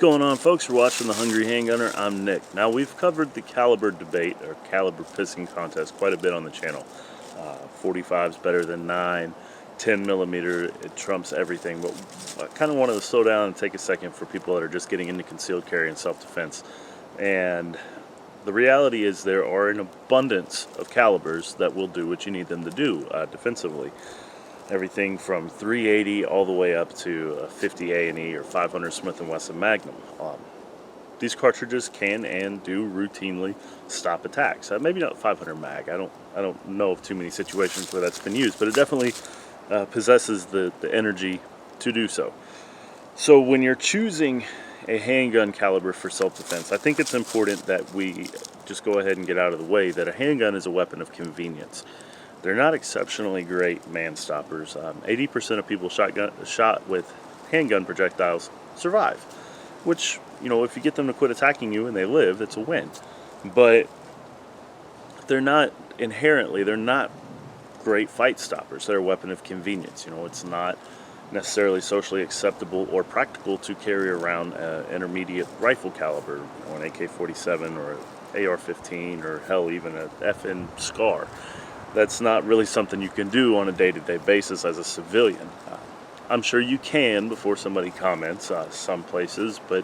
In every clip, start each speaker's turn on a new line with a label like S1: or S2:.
S1: going on, folks? You're watching The Hungry Handgunner. I'm Nick. Now, we've covered the caliber debate, or caliber pissing contest, quite a bit on the channel. 45's better than 9, 10 millimeter, it trumps everything. But I kind of wanted to slow down and take a second for people that are just getting into concealed carry and self-defense. And the reality is there are an abundance of calibers that will do what you need them to do defensively. Everything from 380 all the way up to a 50 A&E or 500 Smith & Wesson Magnum. These cartridges can and do routinely stop attacks. Maybe not 500 mag. I don't know of too many situations where that's been used, but it definitely possesses the energy to do so. So when you're choosing a handgun caliber for self-defense, I think it's important that we just go ahead and get out of the way that a handgun is a weapon of convenience. They're not exceptionally great man stoppers. 80% of people shot with handgun projectiles survive, which, you know, if you get them to quit attacking you and they live, it's a win. But they're not great fight stoppers. They're a weapon of convenience. You know, it's not necessarily socially acceptable or practical to carry around an intermediate rifle caliber, you know, an AK-47 or an AR-15 or hell, even an FN SCAR. That's not really something you can do on a day-to-day basis as a civilian. I'm sure you can before somebody comments some places, but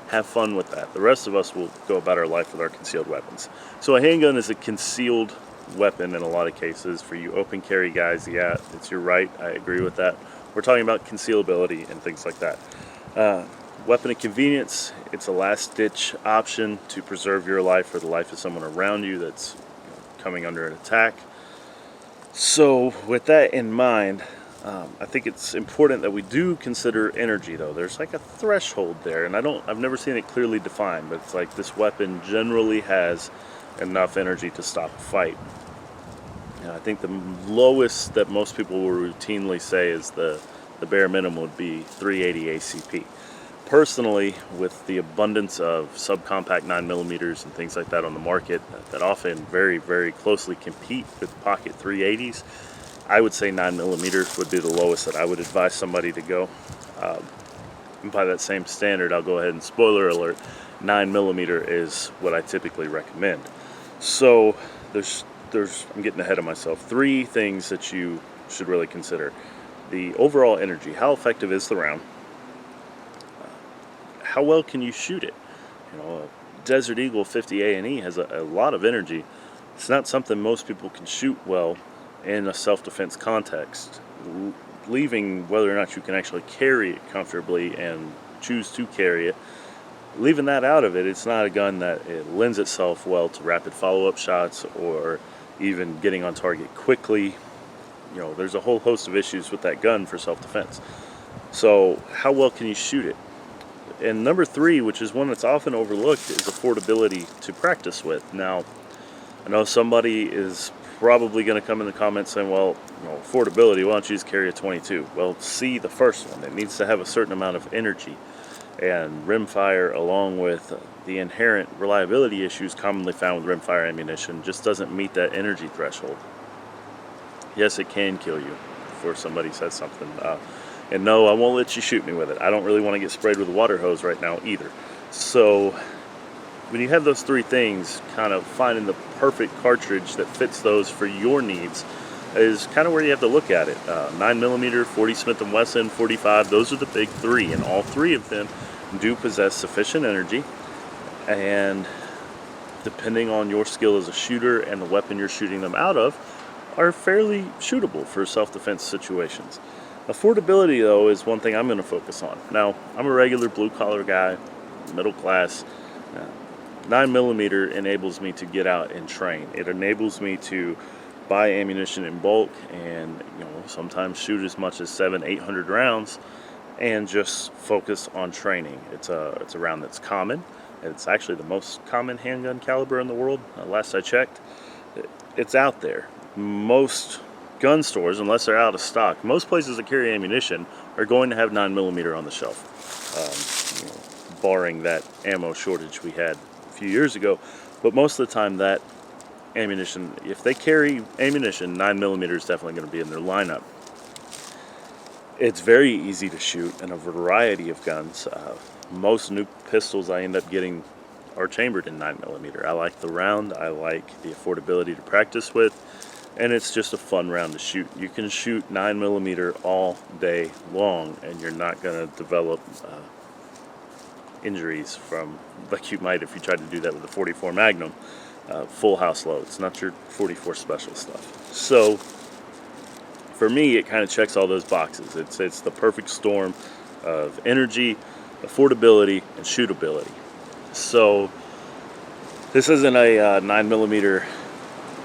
S1: have fun with that. The rest of us will go about our life with our concealed weapons. So a handgun is a concealed weapon in a lot of cases. For you open carry guys, yeah, it's your right. I agree with that. We're talking about concealability and things like that. Weapon of convenience, it's a last-ditch option to preserve your life or the life of someone around you that's coming under an attack. So with that in mind, I think it's important that we do consider energy, though. There's like a threshold there, and I've never seen it clearly defined, but it's like this weapon generally has enough energy to stop a fight. I think the lowest that most people will routinely say is the bare minimum would be 380 ACP. Personally, with the abundance of subcompact 9mm and things like that on the market that often very, very closely compete with pocket 380s, I would say 9mm would be the lowest that I would advise somebody to go. And by that same standard, I'll go ahead and spoiler alert, 9mm is what I typically recommend. So I'm getting ahead of myself. 3 things that you should really consider. The overall energy, how effective is the round? How well can you shoot it? You know, a Desert Eagle 50 A&E has a lot of energy. It's not something most people can shoot well in a self-defense context. Leaving whether or not you can actually carry it comfortably and choose to carry it, leaving that out of it, it's not a gun that it lends itself well to rapid follow-up shots or even getting on target quickly. You know, there's a whole host of issues with that gun for self-defense. So how well can you shoot it? And number 3, which is one that's often overlooked, is affordability to practice with. Now, I know somebody is probably going to come in the comments saying, well, you know, affordability, why don't you just carry a 22? Well, see the first one. It needs to have a certain amount of energy. And rimfire, along with the inherent reliability issues commonly found with rimfire ammunition, just doesn't meet that energy threshold. Yes, it can kill you before somebody says something. And no, I won't let you shoot me with it. I don't really want to get sprayed with a water hose right now either. So when you have those 3 things, kind of finding the perfect cartridge that fits those for your needs is kind of where you have to look at it. 9mm, 40 Smith & Wesson, 45, those are the big 3, and all 3 of them do possess sufficient energy, and depending on your skill as a shooter and the weapon you're shooting them out of, are fairly shootable for self-defense situations. Affordability, though, is one thing I'm going to focus on. Now, I'm a regular blue-collar guy, middle class. 9mm enables me to get out and train. It enables me to buy ammunition in bulk and, you know, sometimes shoot as much as 700-800 rounds and just focus on training. It's a round that's common. It's actually the most common handgun caliber in the world. Last I checked, it's out there. Most gun stores, unless they're out of stock, most places that carry ammunition are going to have 9mm on the shelf, you know, barring that ammo shortage we had a few years ago. But most of the time, that ammunition, if they carry ammunition, 9mm is definitely going to be in their lineup. It's very easy to shoot in a variety of guns. most new pistols I end up getting are chambered in 9mm. I like the round, I like the affordability to practice with, and it's just a fun round to shoot. You can shoot 9mm all day long, and you're not going to develop injuries from like you might if you tried to do that with a 44 Magnum full house loads, not your 44 special stuff. So for me, it kind of checks all those boxes. It's the perfect storm of energy, affordability, and shootability. So this isn't a 9mm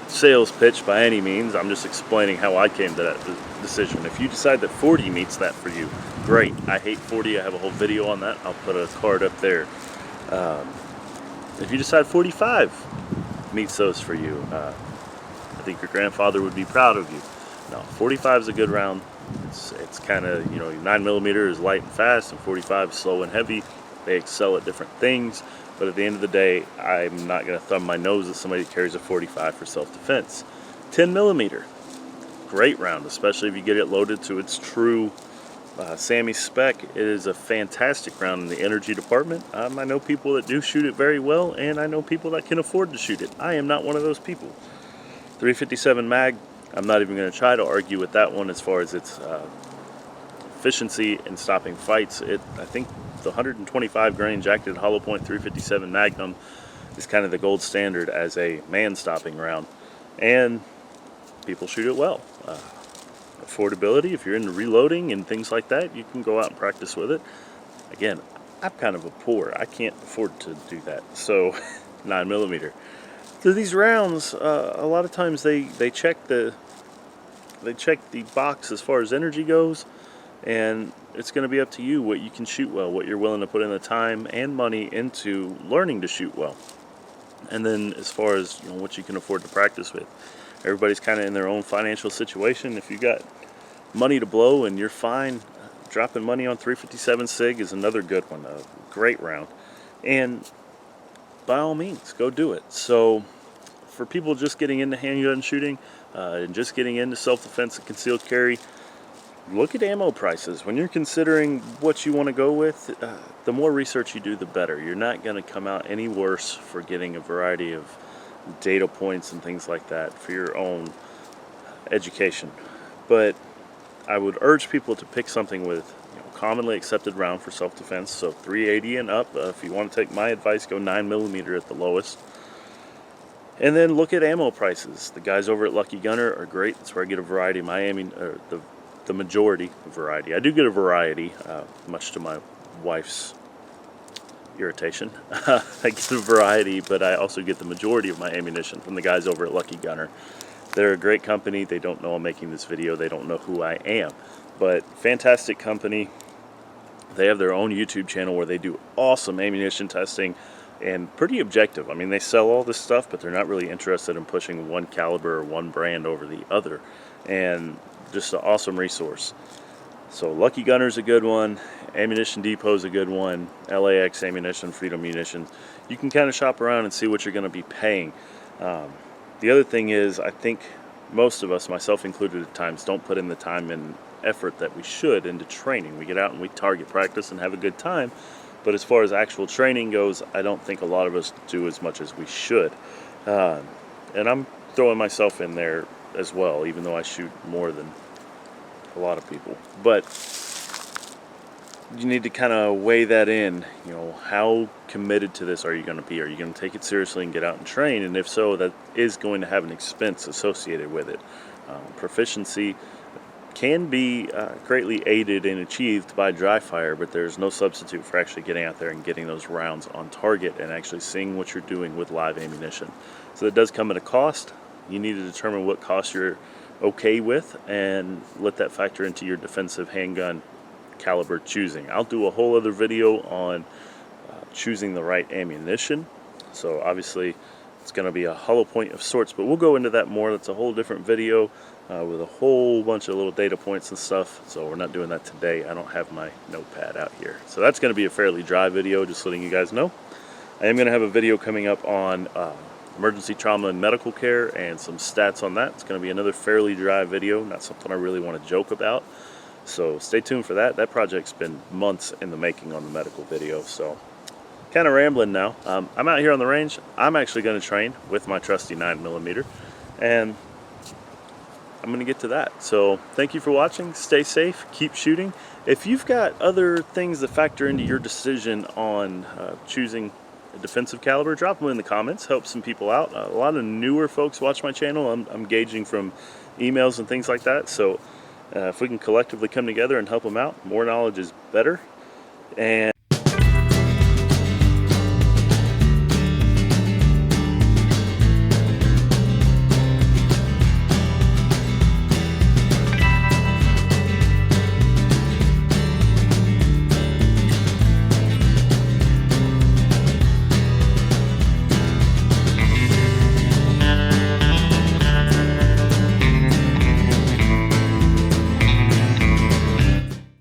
S1: sales pitch by any means. I'm just explaining how I came to that decision. If you decide that 40 meets that for you, great. I hate 40. I have a whole video on that. I'll put a card up there. If you decide 45 meets those for you, I think your grandfather would be proud of you. No, 45 is a good round. It's kind of, 9mm is light and fast, and 45 is slow and heavy. They excel at different things, but at the end of the day, I'm not going to thumb my nose at somebody that carries a 45 for self-defense. 10mm, great round, especially if you get it loaded to its true SAAMI spec. It is a fantastic round in the energy department. I know people that do shoot it very well, and I know people that can afford to shoot it. I am not one of those people. 357 mag, I'm not even going to try to argue with that one as far as its efficiency in stopping fights. I think the 125 grain jacketed hollow point 357 Magnum is kind of the gold standard as a man-stopping round, and people shoot it well. Affordability, if you're into reloading and things like that, you can go out and practice with it. Again, I'm kind of a poor. I can't afford to do that. So 9mm. So these rounds, a lot of times they check the box as far as energy goes, and it's going to be up to you what you can shoot well, what you're willing to put in the time and money into learning to shoot well. And then as far as what you can afford to practice with. Everybody's kind of in their own financial situation. If you got money to blow and you're fine, dropping money on 357 SIG is another good one, a great round. And by all means, go do it. So for people just getting into handgun shooting and just getting into self-defense and concealed carry, look at ammo prices. When you're considering what you want to go with, the more research you do, the better. You're not going to come out any worse for getting a variety of data points and things like that for your own education. But I would urge people to pick something with commonly accepted round for self-defense, so 380 and up. If you want to take my advice, go 9mm at the lowest. And then look at ammo prices. The guys over at Lucky Gunner are great. That's where I get a variety of my the majority variety. I do get a variety, much to my wife's irritation. I get a variety, but I also get the majority of my ammunition from the guys over at Lucky Gunner. They're a great company. They don't know I'm making this video. They don't know who I am, but fantastic company. They have their own YouTube channel where they do awesome ammunition testing and pretty objective. I mean, they sell all this stuff, but they're not really interested in pushing one caliber or one brand over the other, and just an awesome resource. So Lucky Gunner's a good one, Ammunition Depot's a good one, LAX Ammunition, Freedom Munitions. You can kind of shop around and see what you're going to be paying. The other thing is, I think most of us, myself included at times, don't put in the time and effort that we should into training. We get out and we target practice and have a good time, but as far as actual training goes, I don't think a lot of us do as much as we should. And I'm throwing myself in there as well, even though I shoot more than a lot of people. But you need to kind of weigh that in. How committed to this are you going to be? Are you going to take it seriously and get out and train? And if so, that is going to have an expense associated with it. Proficiency can be greatly aided and achieved by dry fire, but there's no substitute for actually getting out there and getting those rounds on target and actually seeing what you're doing with live ammunition. So it does come at a cost. You need to determine what cost you're okay with and let that factor into your defensive handgun caliber choosing. I'll do a whole other video on choosing the right ammunition. So obviously it's going to be a hollow point of sorts, but we'll go into that more. That's a whole different video with a whole bunch of little data points and stuff. So we're not doing that today. I don't have my notepad out here. So that's going to be a fairly dry video, just letting you guys know. I am going to have a video coming up on emergency trauma and medical care and some stats on that. It's going to be another fairly dry video, not something I really want to joke about. So stay tuned for that. That project's been months in the making on the medical video. So kind of rambling now. I'm out here on the range. I'm actually going to train with my trusty 9mm, and I'm going to get to that. So thank you for watching. Stay safe. Keep shooting. If you've got other things that factor into your decision on choosing a defensive caliber, drop them in the comments. Help some people out. A lot of newer folks watch my channel. I'm gauging from emails and things like that. So if we can collectively come together and help them out, more knowledge is better. And